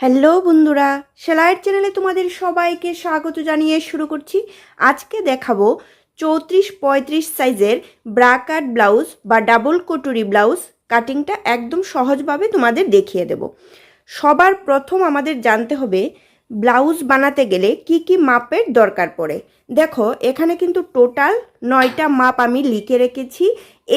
Hello বন্ধুরা, সেলাইয়ের চ্যানেলে তোমাদের সবাইকে স্বাগত জানিয়ে শুরু করছি। আজকে দেখাবো 34-35 সাইজের ব্রা কাট ব্লাউজ বা ডাবল কটুরি ব্লাউজ কাটিংটা একদম সহজভাবে তোমাদের দেখিয়ে দেব। সবার প্রথম আমাদের জানতে হবে ব্লাউজ বানাতে গেলে কি কি মাপের দরকার পড়ে। দেখো এখানে কিন্তু টোটাল 9টা মাপ আমি লিখে রেখেছি।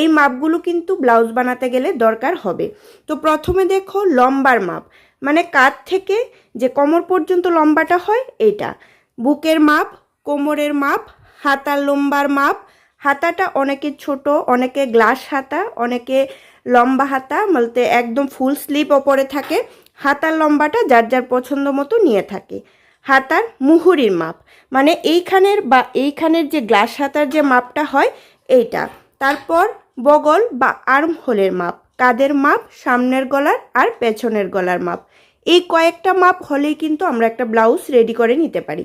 এই মাপগুলো কিন্তু ব্লাউজ বানাতে গেলে দরকার হবে। তো প্রথমে দেখো লম্বার মাপ, মানে কাঁধ থেকে যে কোমর পর্যন্ত লম্বাটা হয় এটা, বুকের মাপ, কোমরের মাপ, হাতার লম্বার মাপ। হাতাটা অনেকে ছোট, অনেকে গ্লাস হাতা, অনেকে লম্বা হাতা বলতে একদম ফুল স্লিভ ওপরে থাকে। হাতার লম্বাটা যার যার পছন্দ মতো নিয়ে থাকে। হাতার মুহুরির মাপ, মানে এইখানের বা এইখানের যে গ্লাস হাতার যে মাপটা হয় এইটা। তারপর বগল বা আর্ম হোলের মাপ, কাঁধের মাপ, সামনের গলার আর পেছনের গলার মাপ। এই কয়েকটা মাপ হলেই কিন্তু আমরা একটা ব্লাউজ রেডি করে নিতে পারি।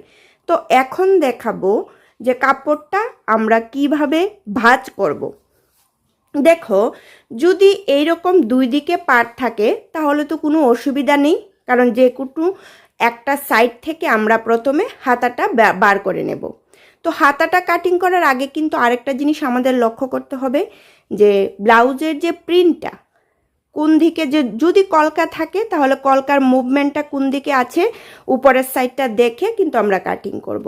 তো এখন দেখাবো যে কাপড়টা আমরা কিভাবে ভাঁজ করব। দেখো যদি এইরকম দুই দিকে পাট থাকে তাহলে তো কোনো অসুবিধা নেই, কারণ যে কোনো একটা সাইড থেকে আমরা প্রথমে হাতাটা বার করে নেব। তো হাতাটা কাটিং করার আগে কিন্তু আরেকটা জিনিস আমাদের লক্ষ্য করতে হবে যে ব্লাউজের যে প্রিন্টটা কোন দিকে, যে যদি কলকা থাকে তাহলে কলকার মুভমেন্টটা কোন দিকে আছে উপরের সাইডটা দেখে কিন্তু আমরা কাটিং করব।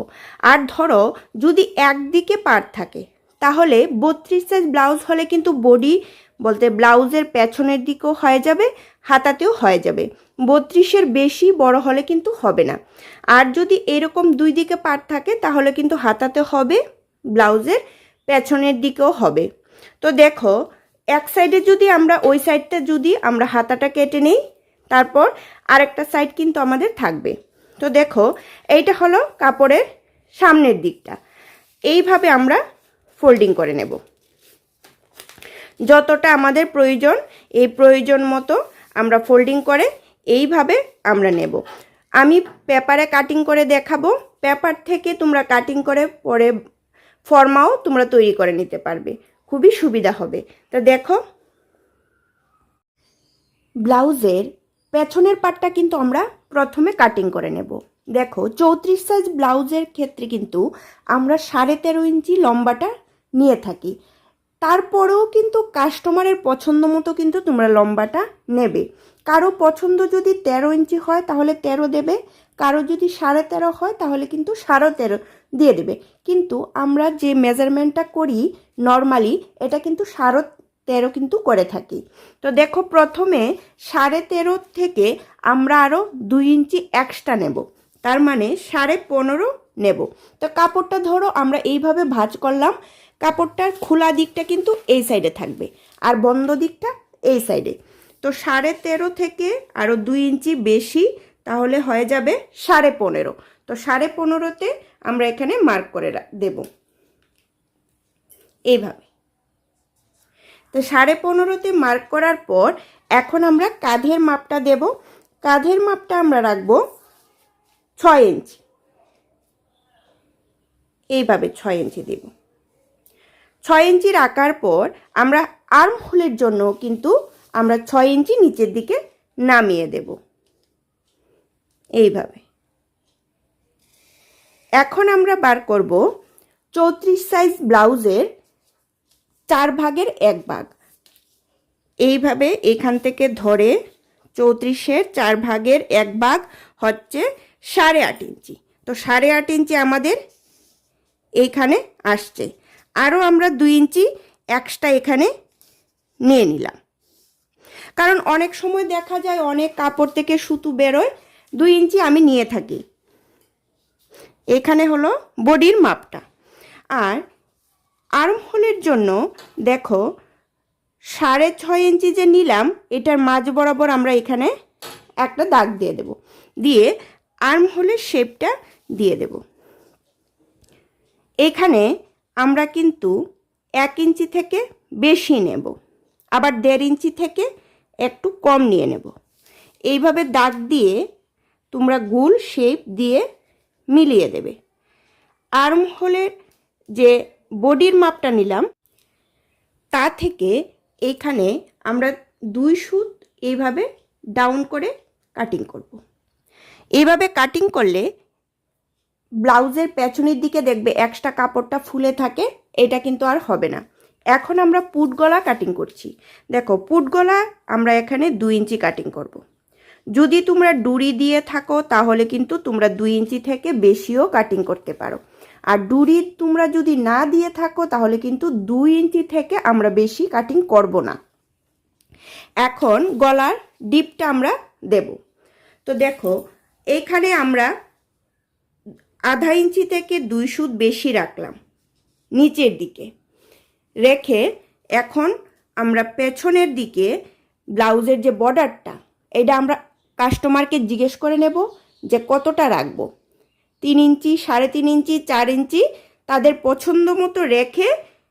আর ধরো যদি একদিকে পার্ট থাকে তাহলে 32 সাইজ ব্লাউজ হলে কিন্তু বডি বলতে ব্লাউজের পেছনের দিকেও হয়ে যাবে, হাতাতেও হয়ে যাবে। 32-এর বেশি বড় হলে কিন্তু হবে না। আর যদি এরকম দুই দিকে পার্ট থাকে তাহলে কিন্তু হাতাতে হবে, ব্লাউজের পেছনের দিকেও হবে। তো দেখো এক সাইডে যদি আমরা ওই সাইডটা যদি আমরা হাতাটা কেটে নেই, তারপর আরেকটা সাইড কিন্তু আমাদের থাকবে। তো দেখো এইটা হলো কাপড়ের সামনের দিকটা, এইভাবে আমরা ফোল্ডিং করে নেব। যতটা আমাদের প্রয়োজন এই প্রয়োজন মতো আমরা ফোল্ডিং করে এইভাবে আমরা নেব। আমি পেপারে কাটিং করে দেখাবো, পেপার থেকে তোমরা কাটিং করে পরে ফর্মাও তোমরা তৈরি করে নিতে পারবে, খুবই সুবিধা হবে। তো দেখো ব্লাউজের পেছনের পাটটা কিন্তু আমরা প্রথমে কাটিং করে নেব। দেখো 34 সাইজ ব্লাউজের ক্ষেত্রে কিন্তু আমরা 13.5 ইঞ্চি লম্বাটা নিয়ে থাকি। তারপরেও কিন্তু কাস্টমারের পছন্দ মতো কিন্তু তোমরা লম্বাটা নেবে। কারো পছন্দ যদি 13 ইঞ্চি হয় তাহলে 13 দেবে, কারো যদি 13.5 হয় তাহলে কিন্তু 13.5 দিয়ে দেবে। কিন্তু আমরা যে মেজারমেন্টটা করি নর্মালি এটা কিন্তু 13.5 কিন্তু করে থাকি। তো দেখো প্রথমে 13.5 থেকে আমরা আরও 2 ইঞ্চি এক্সট্রা নেব, তার মানে 15.5 নেব। তো কাপড়টা ধরো আমরা এইভাবে ভাঁজ করলাম, কাপড়টার খোলা দিকটা কিন্তু এই সাইডে থাকবে আর বন্ধ দিকটা এই সাইডে। তো 13.5 থেকে আরও 2 ইঞ্চি বেশি, তাহলে হয়ে যাবে 15.5। তো 15.5-তে আমরা এখানে মার্ক করে দেব এইভাবে। তো 15.5-তে মার্ক করার পর এখন আমরা কাঁধের মাপটা দেব। কাঁধের মাপটা আমরা রাখবো 6 ইঞ্চি, এইভাবে 6 ইঞ্চি দেব। 6 ইঞ্চি রাখার পর আমরা আর্ম হোলের জন্য কিন্তু আমরা 6 ইঞ্চি নিচের দিকে নামিয়ে দেব এইভাবে। এখন আমরা বার করব 34 সাইজ ব্লাউজের 4 ভাগের 1 ভাগ। এইভাবে এখান থেকে ধরে 34-এর 4 ভাগের 1 ভাগ হচ্ছে 8.5 ইঞ্চি। তো 8.5 ইঞ্চি আমাদের এইখানে আসছে। আরও আমরা 2 ইঞ্চি এক্সট্রা এখানে নিয়ে নিলাম, কারণ অনেক সময় দেখা যায় অনেক কাপড় থেকে সুতো বেরোয়। 2 ইঞ্চি আমি নিয়ে থাকি। এখানে হলো বডির মাপটা। আর আর্ম হোলের জন্য দেখো 6.5 ইঞ্চি যে নিলাম এটার মাঝ বরাবর আমরা এখানে একটা দাগ দিয়ে দেব, দিয়ে আর্ম হোলের শেপটা দিয়ে দেব। এখানে আমরা কিন্তু 1 ইঞ্চি থেকে বেশি নেব, আবার 1.5 ইঞ্চি থেকে একটু কম নিয়ে নেব। এইভাবে দাগ দিয়ে তোমরা গোল শেপ দিয়ে মিলিয়ে দেবে। আর্ম হোলের যে বডির মাপটা নিলাম তা থেকে এইখানে আমরা 2 সুত এইভাবে ডাউন করে কাটিং করব। এইভাবে কাটিং করলে ব্লাউজের পেছনের দিকে দেখবে এক্সট্রা কাপড়টা ফুলে থাকে, এটা কিন্তু আর হবে না। এখন আমরা পুট গলা কাটিং করছি। দেখো পুট গলা আমরা এখানে 2 ইঞ্চি কাটিং করব। যদি তোমরা ডুরি দিয়ে থাকো তাহলে কিন্তু তোমরা 2 ইঞ্চি থেকে বেশিও কাটিং করতে পারো, আর ডুরি তোমরা যদি না দিয়ে থাকো তাহলে কিন্তু 2 ইঞ্চি থেকে আমরা বেশি কাটিং করব না। এখন গলার ডিপটা আমরা দেব। তো দেখো এখানে আমরা আধা ইঞ্চি থেকে 2 সুত বেশি রাখলাম নিচের দিকে রেখে, এখন আমরা পেছনের দিকে ব্লাউজের যে বর্ডারটা, এটা আমরা কাস্টমারকে জিজ্ঞেস করে নেব যে কতটা রাখবো, 3 ইঞ্চি, 3.5 ইঞ্চি, 4 ইঞ্চি, তাদের পছন্দ মতো রেখে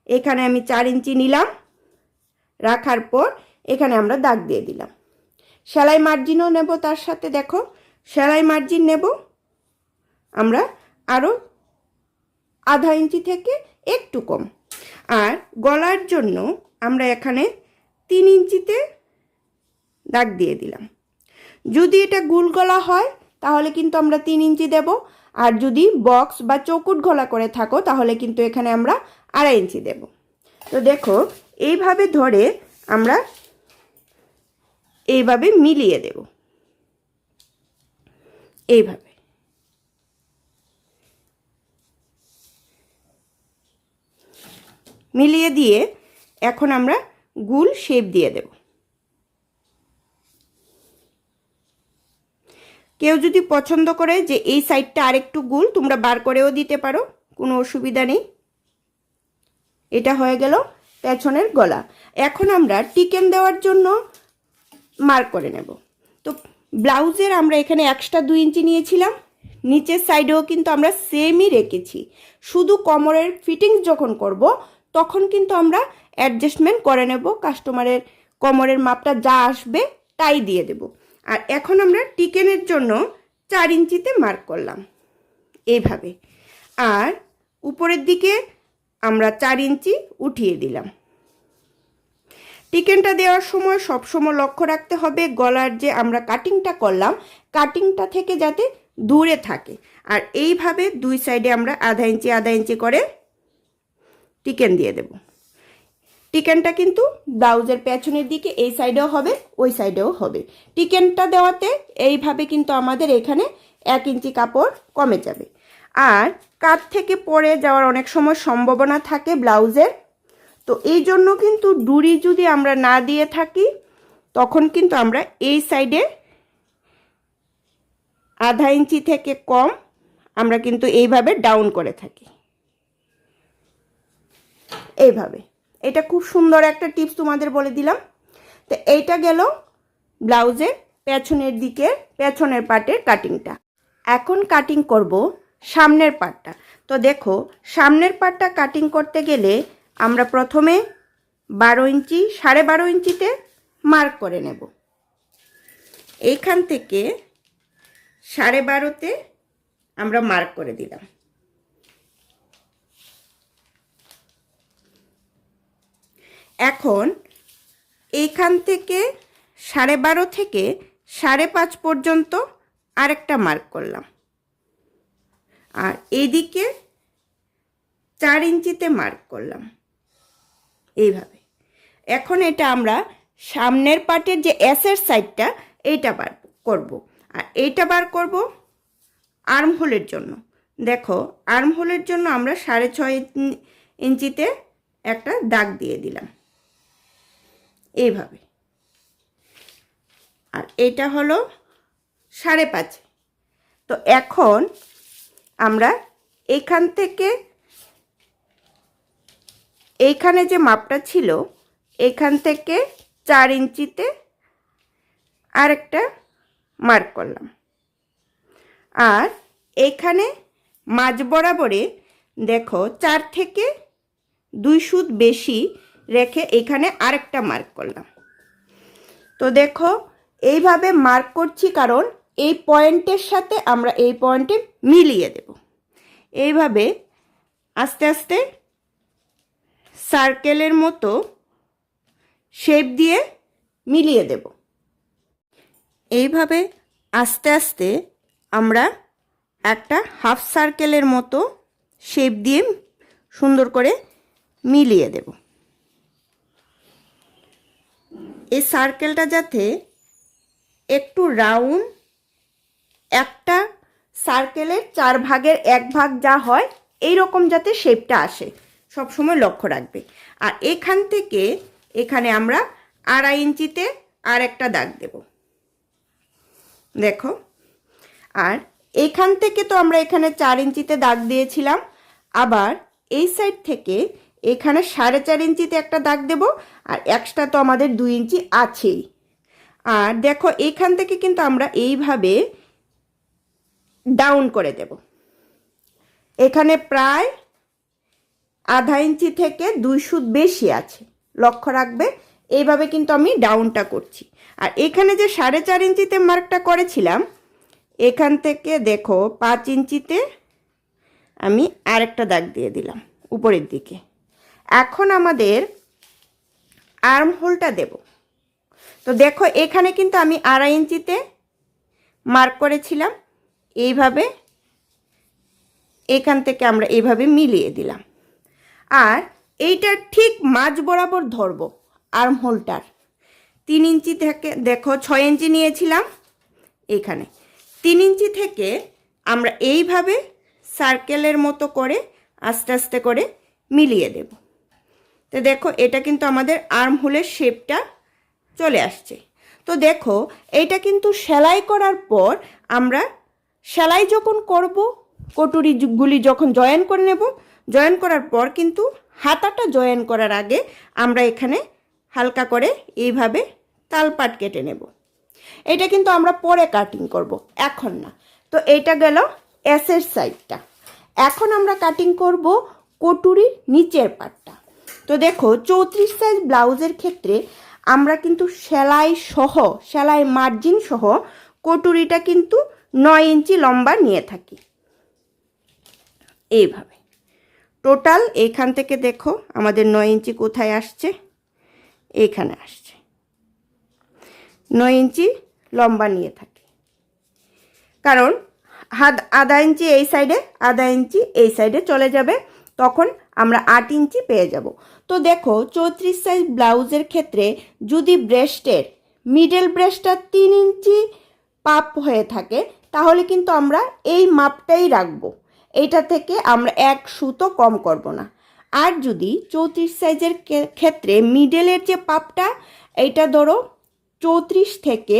এখানে আমি 4 ইঞ্চি নিলাম। রাখার পর এখানে আমরা দাগ দিয়ে দিলাম। সেলাই মার্জিনও নেব তার সাথে। দেখো সেলাই মার্জিন নেব আমরা আরও আধা ইঞ্চি থেকে একটু কম। আর গলার জন্য আমরা এখানে 3 ইঞ্চিতে দাগ দিয়ে দিলাম। যদি এটা গুল গলা হয় তাহলে কিন্তু আমরা 3 ইঞ্চি দেব, আর যদি বক্স বা চৌকুট গলা করে থাকো তাহলে কিন্তু এখানে আমরা 2.5 ইঞ্চি দেব। তো দেখো এইভাবে ধরে আমরা এইভাবে মিলিয়ে দেব, এইভাবে মিলিয়ে দিয়ে এখন আমরা গুল শেপ দিয়ে দেব। কেউ যদি পছন্দ করে যে এই সাইডটা আরেকটু গুল, তোমরা বার করেও দিতে পারো, কোনো অসুবিধা নেই। এটা হয়ে গেল পেছনের গলা। এখন আমরা টিকেন দেওয়ার জন্য মার্ক করে নেব। তো ব্লাউজের আমরা এখানে এক্সট্রা 2 ইঞ্চি নিয়েছিলাম, নিচের সাইডেও কিন্তু আমরা সেমই রেখেছি। শুধু কোমরের ফিটিংস যখন করব তখন কিন্তু আমরা অ্যাডজাস্টমেন্ট করে নেব, কাস্টমারের কোমরের মাপটা যা আসবে তাই দিয়ে দেব। আর এখন আমরা টিকেনের জন্য 4 ইঞ্চিতে মার্ক করলাম এইভাবে, আর উপরের দিকে আমরা 4 ইঞ্চি উঠিয়ে দিলাম। টিকেনটা দেওয়ার সময় সবসময় লক্ষ্য রাখতে হবে গলার যে আমরা কাটিংটা করলাম কাটিংটা থেকে যাতে দূরে থাকে। আর এইভাবে 2 সাইডে আমরা আধা ইঞ্চি করে টিকেন দিয়ে দেব। টিকেনটা কিন্তু ব্লাউজের পেছনের দিকে এই সাইডেও হবে, ওই সাইডেও হবে। টিকেনটা দেওয়াতে এইভাবে কিন্তু আমাদের এখানে 1 ইঞ্চি কাপড় কমে যাবে। আর কাঁধ থেকে পড়ে যাওয়ার অনেক সময় সম্ভাবনা থাকে ব্লাউজের, তো এই জন্য কিন্তু ডুরি যদি আমরা না দিয়ে থাকি তখন কিন্তু আমরা এই সাইডে আধা ইঞ্চি থেকে কম আমরা কিন্তু এইভাবে ডাউন করে থাকি, এইভাবে। এটা খুব সুন্দর একটা টিপস তোমাদের বলে দিলাম। তো এইটা গেল ব্লাউজের পেছনের দিকে পেছনের পার্টের কাটিংটা। এখন কাটিং করব সামনের পার্টটা। তো দেখো সামনের পার্টটা কাটিং করতে গেলে আমরা প্রথমে 12 ইঞ্চি 12.5 ইঞ্চিতে মার্ক করে নেব। এইখান থেকে 12.5তে আমরা মার্ক করে দিলাম। এখন এইখান থেকে 12.5 থেকে 5.5 পর্যন্ত আরেকটা মার্ক করলাম, আর এইদিকে 4 ইঞ্চিতে মার্ক করলাম এইভাবে। এখন এটা আমরা সামনের পার্টের যে এসের সাইডটা এইটা বার করব, আর এইটা বার করব আর্ম হোলের জন্য। দেখো আর্ম হোলের জন্য আমরা 6.5 ইঞ্চিতে একটা দাগ দিয়ে দিলাম এইভাবে, আর এটা হলো 5.5। তো এখন আমরা এখান থেকে এইখানে যে মাপটা ছিল এখান থেকে 4 ইঞ্চিতে আরেকটা মার্ক করলাম, আর এখানে মাঝ বরাবরে দেখো 4 থেকে 2 সুত বেশি রেখে এখানে আরেকটা মার্ক করলাম। তো দেখো এইভাবে মার্ক করছি কারণ এই পয়েন্টের সাথে আমরা এই পয়েন্টে মিলিয়ে দেব। এইভাবে আস্তে আস্তে সার্কেলের মতো শেপ দিয়ে মিলিয়ে দেব। এইভাবে আস্তে আস্তে আমরা একটা হাফ সার্কেলের মতো শেপ দিয়ে সুন্দর করে মিলিয়ে দেব। এই সার্কেলটা যাতে একটু রাউন্ড, একটা সার্কেলের 4 ভাগের 1 ভাগ যা হয় এই রকম যাতে শেপটা আসে সব সময় লক্ষ্য রাখবে। আর এখান থেকে এখানে আমরা 2.5 ইঞ্চিতে আর একটা দাগ দেব, দেখো। আর এখান থেকে তো আমরা এখানে 4 ইঞ্চিতে দাগ দিয়েছিলাম, আবার এই সাইড থেকে এখানে 4.5 ইঞ্চিতে একটা দাগ দেব, আর এক্সট্রা তো আমাদের 2 ইঞ্চি আছেই। আর দেখো এখান থেকে কিন্তু আমরা এইভাবে ডাউন করে দেব। এখানে প্রায় 1/2 ইঞ্চি থেকে 2 সুত বেশি আছে, লক্ষ্য রাখবে। এইভাবে কিন্তু আমি ডাউনটা করছি। আর এখানে যে 4.5 ইঞ্চিতে মার্কটা করেছিলাম, এখান থেকে দেখো 5 ইঞ্চিতে আমি আরেকটা দাগ দিয়ে দিলাম উপরের দিকে। এখন আমাদের আর্ম হোলটা দেব। তো দেখো এখানে কিন্তু আমি 2.5 ইঞ্চিতে মার্ক করেছিলাম, এইভাবে এখান থেকে আমরা এইভাবে মিলিয়ে দিলাম। আর এইটা ঠিক মাঝ বরাবর ধরবো আর্ম হোলটার। 3 ইঞ্চি থেকে দেখো 6 ইঞ্চি নিয়েছিলাম, এখানে 3 ইঞ্চি থেকে আমরা এইভাবে সার্কেলের মতো করে আস্তে আস্তে করে মিলিয়ে দেব। তো দেখো এটা কিন্তু আমাদের আর্ম হোলের শেপটা চলে আসছে। তো দেখো এইটা কিন্তু সেলাই করার পর আমরা সেলাই যখন করব, কটুরিগুলি যখন জয়েন করে নেব, জয়েন করার পর কিন্তু হাতাটা জয়েন করার আগে আমরা এখানে হালকা করে এইভাবে তালপাট কেটে নেব। এটা কিন্তু আমরা পরে কাটিং করব, এখন না। তো এইটা গেল এসের সাইডটা। এখন আমরা কাটিং করব কটুরির নিচের পাটটা। তো দেখো 34 সাইজ ব্লাউজের ক্ষেত্রে আমরা কিন্তু সেলাই সহ, সেলাই মার্জিন সহ কটুরিটা কিন্তু 9 ইঞ্চি লম্বা নিয়ে থাকি। এইভাবে টোটাল এইখান থেকে দেখো আমাদের 9 ইঞ্চি কোথায় আসছে, এইখানে আসছে। 9 ইঞ্চি লম্বা নিয়ে থাকি, কারণ 1/2 ইঞ্চি এই সাইডে, 1/2 ইঞ্চি এই সাইডে চলে যাবে, তখন আমরা 8 ইঞ্চি পেয়ে যাব। তো দেখো 34 সাইজ ব্লাউজের ক্ষেত্রে যদি ব্রেস্টের মিডল ব্রেস্টটা 3 ইঞ্চি পাপ হয়ে থাকে, তাহলে কিন্তু আমরা এই মাপটাই রাখবো। এইটা থেকে আমরা 1 সুতো কম করব না। আর যদি 34 সাইজের ক্ষেত্রে মিডলের যে পাপটা, এইটা ধরো 34 থেকে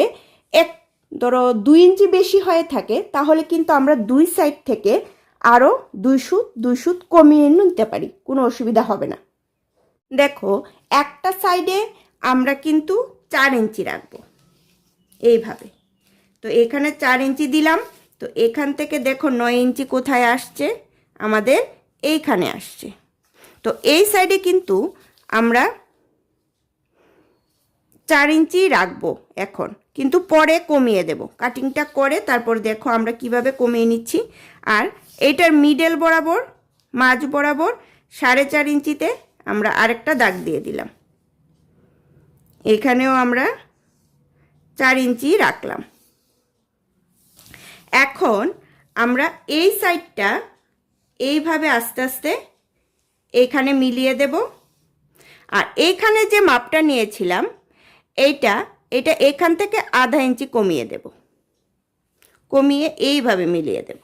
ধরো 2 ইঞ্চি বেশি হয়ে থাকে, তাহলে কিন্তু আমরা 2 সাইড থেকে আরও 2 সুত কমিয়ে নিতে পারি, কোনো অসুবিধা হবে না। দেখো একটা সাইডে আমরা কিন্তু 4 ইঞ্চি রাখবো এইভাবে। তো এখানে 4 ইঞ্চি দিলাম। তো এখান থেকে দেখো 9 ইঞ্চি কোথায় আসছে, আমাদের এইখানে আসছে। তো এই সাইডে কিন্তু আমরা 4 ইঞ্চি রাখবো এখন, কিন্তু পরে কমিয়ে দেব। কাটিংটা করে তারপর দেখো আমরা কিভাবে কমিয়ে নিচ্ছি। আর এইটার মিডল বরাবর, মাঝ বরাবর 4.5 ইঞ্চিতে আমরা আরেকটা দাগ দিয়ে দিলাম। এখানেও আমরা 4 ইঞ্চি রাখলাম। এখন আমরা এই সাইডটা এইভাবে আস্তে আস্তে এইখানে মিলিয়ে দেব। আর এইখানে যে মাপটা নিয়েছিলাম, এটা এখান থেকে 1/2 ইঞ্চি কমিয়ে দেব, কমিয়ে এইভাবে মিলিয়ে দেব।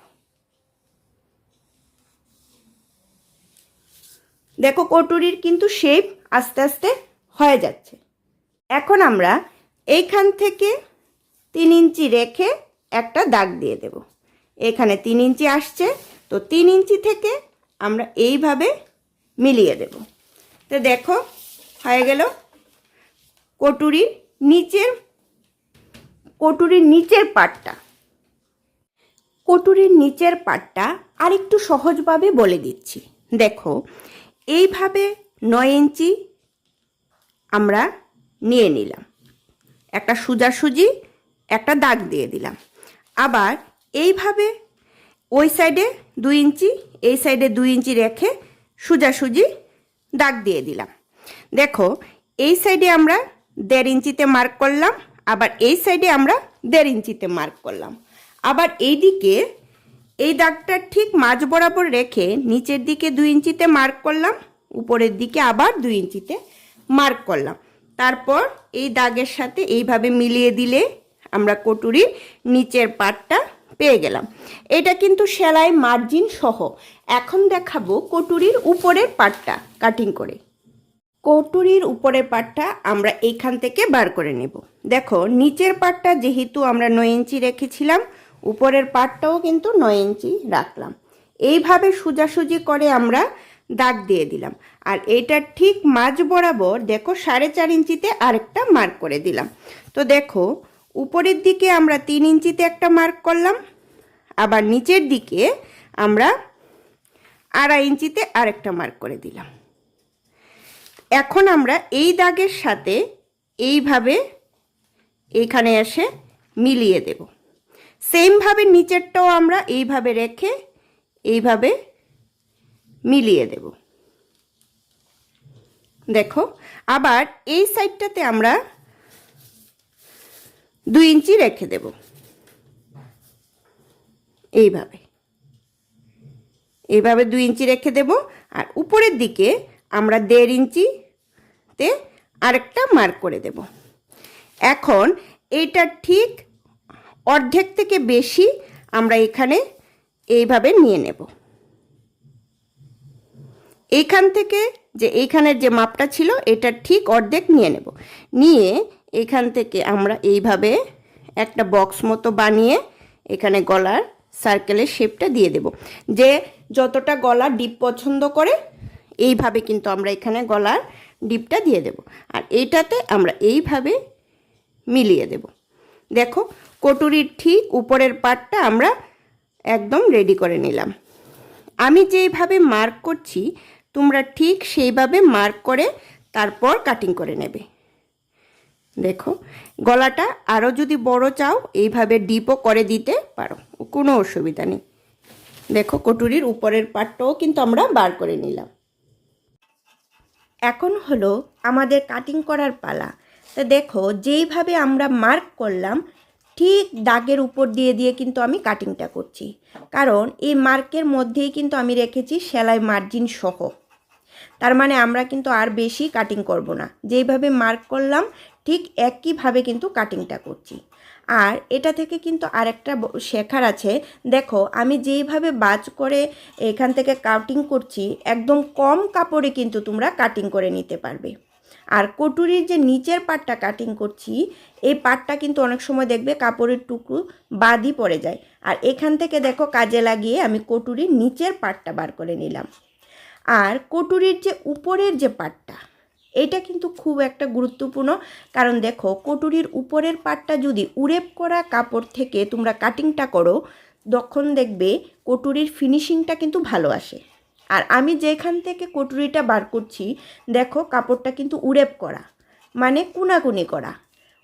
দেখো কটুরির কিন্তু শেপ আস্তে আস্তে হয়ে যাচ্ছে। এখন আমরা এইখান থেকে 3 ইঞ্চি রেখে একটা দাগ দিয়ে দেব। এখানে 3 ইঞ্চি আসছে, তো 3 ইঞ্চি থেকে আমরা এইভাবে মিলিয়ে দেব। তো দেখো হয়ে গেল কটুরির নিচের পাটটা। কটুরির নিচের পাটটা আরেকটু সহজভাবে বলে দিচ্ছি। দেখো এইভাবে 9 ইঞ্চি আমরা নিয়ে নিলাম, একটা সোজাসুজি একটা দাগ দিয়ে দিলাম। আবার এইভাবে ওই সাইডে 2 ইঞ্চি, এই সাইডে 2 ইঞ্চি রেখে সোজাসুজি দাগ দিয়ে দিলাম। দেখো এই সাইডে আমরা 1.5 ইঞ্চিতে মার্ক করলাম, আবার এই সাইডে আমরা 1.5 ইঞ্চিতে মার্ক করলাম। আবার এইদিকে এই দাগটা ঠিক মাঝ বরাবর রেখে নিচের দিকে 2 ইঞ্চিতে মার্ক করলাম, উপরের দিকে আবার 2 ইঞ্চিতে মার্ক করলাম। তারপর এই দাগের সাথে এইভাবে মিলিয়ে দিলে আমরা কটুরির নিচের পাটটা পেয়ে গেলাম। এটা কিন্তু সেলাই মার্জিন সহ। এখন দেখাবো কটুরির উপরের পাটটা কাটিং করে। কটুরির উপরের পাটটা আমরা এইখান থেকে বার করে নেব। দেখো নিচের পাটটা যেহেতু আমরা 9 ইঞ্চি রেখেছিলাম, উপরের পাটটাও কিন্তু 9 ইঞ্চি রাখলাম। এইভাবে সোজাসুজি করে আমরা দাগ দিয়ে দিলাম। আর এটা ঠিক মাঝ বরাবর দেখো 4.5 ইঞ্চিতে আরেকটা মার্ক করে দিলাম। তো দেখো উপরের দিকে আমরা 3 ইঞ্চিতে একটা মার্ক করলাম, আবার নিচের দিকে আমরা 2.5 ইঞ্চিতে আরেকটা মার্ক করে দিলাম। এখন আমরা এই দাগের সাথে এইভাবে এইখানে এসে মিলিয়ে দেব। সেমভাবে নিচেরটাও আমরা এইভাবে রেখে এইভাবে মিলিয়ে দেব। দেখো আবার এই সাইডটাতে আমরা 2 ইঞ্চি রেখে দেব। এইভাবে 2 ইঞ্চি রেখে দেব। আর উপরের দিকে আমরা 1.5 ইঞ্চিতে আরেকটা মার্ক করে দেব। এখন এইটা ঠিক অর্ধেক থেকে বেশি আমরা এখানে এইভাবে নিয়ে নেব। এইখান থেকে যে এইখানের যে মাপটা ছিল এটা ঠিক অর্ধেক নিয়ে নেব। নিয়ে এখান থেকে আমরা এইভাবে একটা বক্স মতো বানিয়ে এখানে গলার সার্কেলের শেপটা দিয়ে দেব। যে যতটা গলা ডিপ পছন্দ করে এইভাবে কিন্তু আমরা এখানে গলার ডিপটা দিয়ে দেব। আর এইটাতে আমরা এইভাবে মিলিয়ে দেব। দেখো কটুরির ঠিক উপরের পাটটা আমরা একদম রেডি করে নিলাম। আমি যেইভাবে মার্ক করছি তোমরা ঠিক সেইভাবে মার্ক করে তারপর কাটিং করে নেবে। দেখো গলাটা আরও যদি বড় চাও এইভাবে ডিপও করে দিতে পারো, কোনো অসুবিধা নেই। দেখো কটুরির উপরের পাটটাও কিন্তু আমরা বার করে নিলাম। এখন হলো আমাদের কাটিং করার পালা। তো দেখো যেইভাবে আমরা মার্ক করলাম ঠিক দাগের উপর দিয়ে দিয়ে কিন্তু আমি কাটিংটা করছি, কারণ এই মার্কের মধ্যেই কিন্তু আমি রেখেছি সেলাই মার্জিন সহ। তার মানে আমরা কিন্তু আর বেশি কাটিং করব না, যেইভাবে মার্ক করলাম ঠিক একইভাবে কিন্তু কাটিংটা করছি। আর এটা থেকে কিন্তু আরেকটা শেখার আছে। দেখো আমি যেইভাবে বাজ করে এখান থেকে কাটিং করছি একদম কম কাপড়ে কিন্তু তোমরা কাটিং করে নিতে পারবে। আর কটুরির যে নিচের পাটটা কাটিং করছি এই পাটটা কিন্তু অনেক সময় দেখবে কাপড়ের টুকরো বাদই পড়ে যায়। আর এখান থেকে দেখো কাজে লাগিয়ে আমি কটুরির নিচের পাটটা বার করে নিলাম। আর কটুরির যে উপরের যে পাটটা এটা কিন্তু খুব একটা গুরুত্বপূর্ণ, কারণ দেখো কটুরির উপরের পাটটা যদি উড়েপ করা কাপড় থেকে তোমরা কাটিংটা করো তখন দেখবে কটুরির ফিনিশিংটা কিন্তু ভালো আসে। আর আমি যেখান থেকে কটুরিটা বার করছি দেখো কাপড়টা কিন্তু উড়েপ করা, মানে কুনাকুনি করা।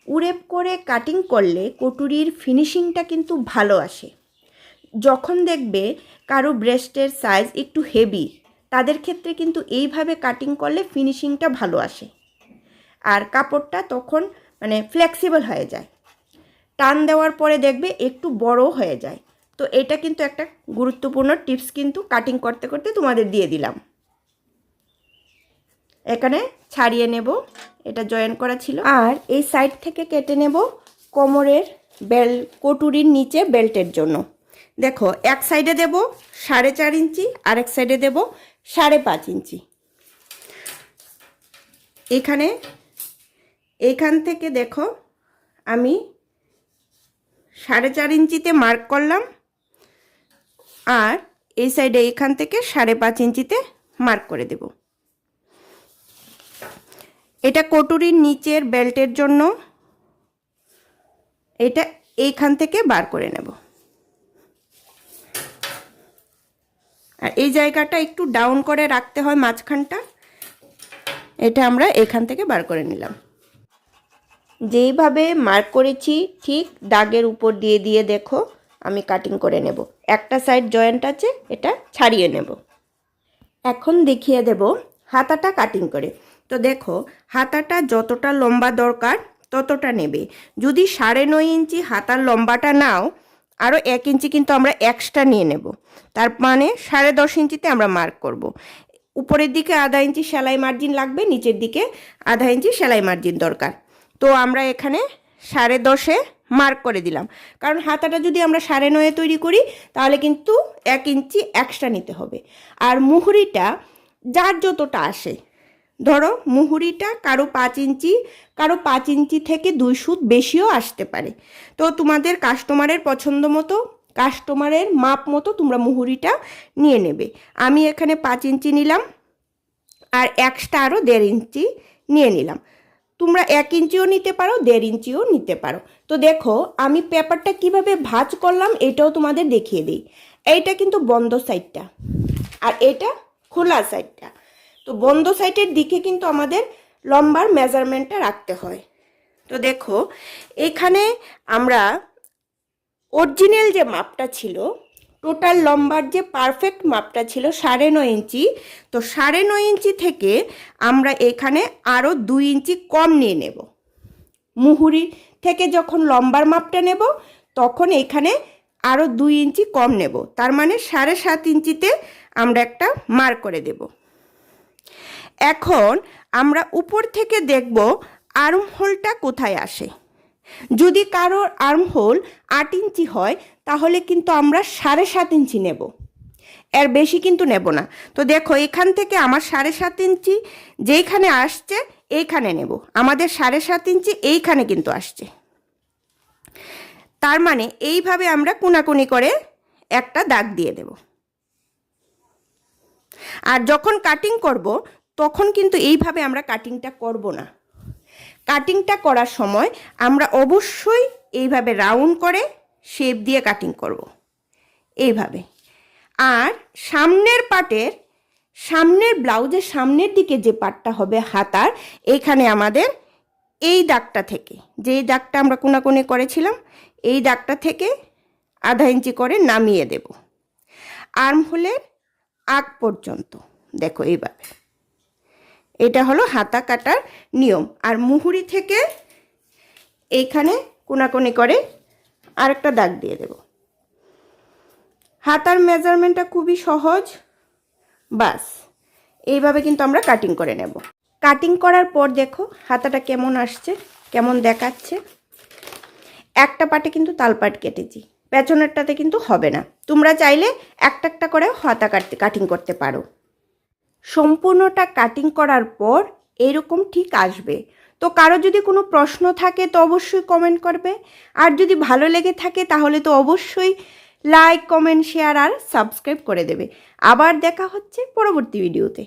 উড়েপ করে কাটিং করলে কটুরির ফিনিশিংটা কিন্তু ভালো আসে। যখন দেখবে কারো ব্রেস্টের সাইজ একটু হেভি তাদের ক্ষেত্রে কিন্তু এইভাবে কাটিং করলে ফিনিশিংটা ভালো আসে। আর কাপড়টা তখন মানে ফ্লেক্সিবল হয়ে যায়, টান দেওয়ার পরে দেখবে একটু বড় হয়ে যায়। তো এটা কিন্তু একটা গুরুত্বপূর্ণ টিপস কিন্তু কাটিং করতে করতে তোমাদের দিয়ে দিলাম। এখানে ছাড়িয়ে নেব, এটা জয়েন করা ছিল। আর এই সাইড থেকে কেটে নেব কোমরের কটুরির নিচে বেল্টের জন্য। দেখো এক সাইডে দেব 4.5 ইঞ্চি, আরেক সাইডে দেব 5.5 ইঞ্চি। এইখান থেকে দেখো আমি 4.5 ইঞ্চিতে মার্ক করলাম, আর এই সাইডে এখান থেকে 5.5 ইঞ্চিতে মার্ক করে দেব। এটা কটুরির নিচের বেল্টের জন্য, এটা এইখান থেকে বার করে নেব। আর এই জায়গাটা একটু ডাউন করে রাখতে হয় মাঝখানটা, এটা আমরা এখান থেকে বার করে নিলাম। যেইভাবে মার্ক করেছি ঠিক দাগের উপর দিয়ে দিয়ে দেখো আমি কাটিং করে নেব। একটা সাইড জয়েন্ট আছে, এটা ছাড়িয়ে নেব। এখন দেখিয়ে দেব হাতাটা কাটিং করে। তো দেখো হাতাটা যতটা লম্বা দরকার ততটা নেবে। যদি 9.5 ইঞ্চি হাতার লম্বাটা নাও আরও 1 ইঞ্চি কিন্তু আমরা এক্সট্রা নিয়ে নেব। তার মানে 10.5 ইঞ্চিতে আমরা মার্ক করব। উপরের দিকে 1/2 ইঞ্চি সেলাই মার্জিন লাগবে, নিচের দিকে 1/2 ইঞ্চি সেলাই মার্জিন দরকার। তো আমরা এখানে 10.5 মার্ক করে দিলাম, কারণ হাতাটা যদি আমরা 9.5 তৈরি করি তাহলে কিন্তু 1 ইঞ্চি এক্সট্রা নিতে হবে। আর মুহুরিটা যার যতটা আসে, ধরো মুহুরিটা কারো 5 ইঞ্চি, কারো 5 ইঞ্চি থেকে 2 সুত বেশিও আসতে পারে। তো তোমাদের কাস্টমারের পছন্দ মতো, কাস্টমারের মাপ মতো তোমরা মুহুরিটা নিয়ে নেবে। আমি এখানে 5 ইঞ্চি নিলাম আর এক্সট্রা আরও 1.5 ইঞ্চি নিয়ে নিলাম। তোমরা 1 ইঞ্চিও নিতে পারো, 1.5 ইঞ্চিও নিতে পারো। তো দেখো আমি পেপারটা কিভাবে ভাঁজ করলাম এটাও তোমাদের দেখিয়ে দিই। এইটা কিন্তু বন্ধ সাইডটা আর এটা খোলা সাইডটা। তো বন্ধ সাইডের দিকে কিন্তু আমাদের লম্বার মেজারমেন্টটা রাখতে হয়। তো দেখো এখানে আমরা অরিজিনাল যে মাপটা ছিল, টোটাল লম্বার যে পারফেক্ট মাপটা ছিল 9.5 ইঞ্চি, তো 9.5 ইঞ্চি থেকে আমরা এখানে আরও 2 ইঞ্চি কম নিয়ে নেব। মুহুরি থেকে যখন লম্বার মাপটা নেব তখন এখানে আরও 2 ইঞ্চি কম নেব। তার মানে 7.5 ইঞ্চিতে আমরা একটা মার্ক করে দেব। এখন আমরা উপর থেকে দেখব আর্মহোলটা কোথায় আসে। যদি কারোর আর্মহোল 8 ইঞ্চি হয় তাহলে কিন্তু আমরা 7.5 ইঞ্চি নেব, এর বেশি কিন্তু নেব না। তো দেখো এখান থেকে আমার 7.5 ইঞ্চি যেইখানে আসছে এইখানে নেব। আমাদের 7.5 ইঞ্চি এইখানে কিন্তু আসছে। তার মানে এইভাবে আমরা কোনাকুনি করে একটা দাগ দিয়ে দেব। আর যখন কাটিং করব তখন কিন্তু এইভাবে আমরা কাটিংটা করব না। কাটিংটা করার সময় আমরা অবশ্যই এইভাবে রাউন্ড করে শেপ দিয়ে কাটিং করব, এইভাবে। আর সামনের পার্টের, সামনের ব্লাউজের সামনের দিকে যে পার্টটা হবে হাতার, এইখানে আমাদের এই দাগটা থেকে, যেই দাগটা আমরা কোনাকুনি করেছিলাম এই দাগটা থেকে 1/2 ইঞ্চি করে নামিয়ে দেব আর্মহোলের আগ পর্যন্ত। দেখো এইভাবে, এটা হলো হাতা কাটার নিয়ম। আর মুহুরি থেকে এইখানে কোনাকুনি করে আরেকটা দাগ দিয়ে দেব। হাতার মেজারমেন্টটা খুবই সহজ, বাস এইভাবে কিন্তু আমরা কাটিং করে নেব। কাটিং করার পর দেখো হাতাটা কেমন আসছে, কেমন দেখাচ্ছে। একটা পাটে কিন্তু তালপাট কেটেছি, পেছনেরটাতে কিন্তু হবে না। তোমরা চাইলে একটা একটা করে হাতা কাটিং করতে পারো। সম্পূর্ণটা কাটিং করার পর এরকম ঠিক আসবে। তো কারো যদি কোনো প্রশ্ন থাকে তো অবশ্যই কমেন্ট করবে। আর যদি ভালো লেগে থাকে তাহলে তো অবশ্যই লাইক, কমেন্ট, শেয়ার আর সাবস্ক্রাইব করে দেবে। আবার দেখা হচ্ছে পরবর্তী ভিডিওতে।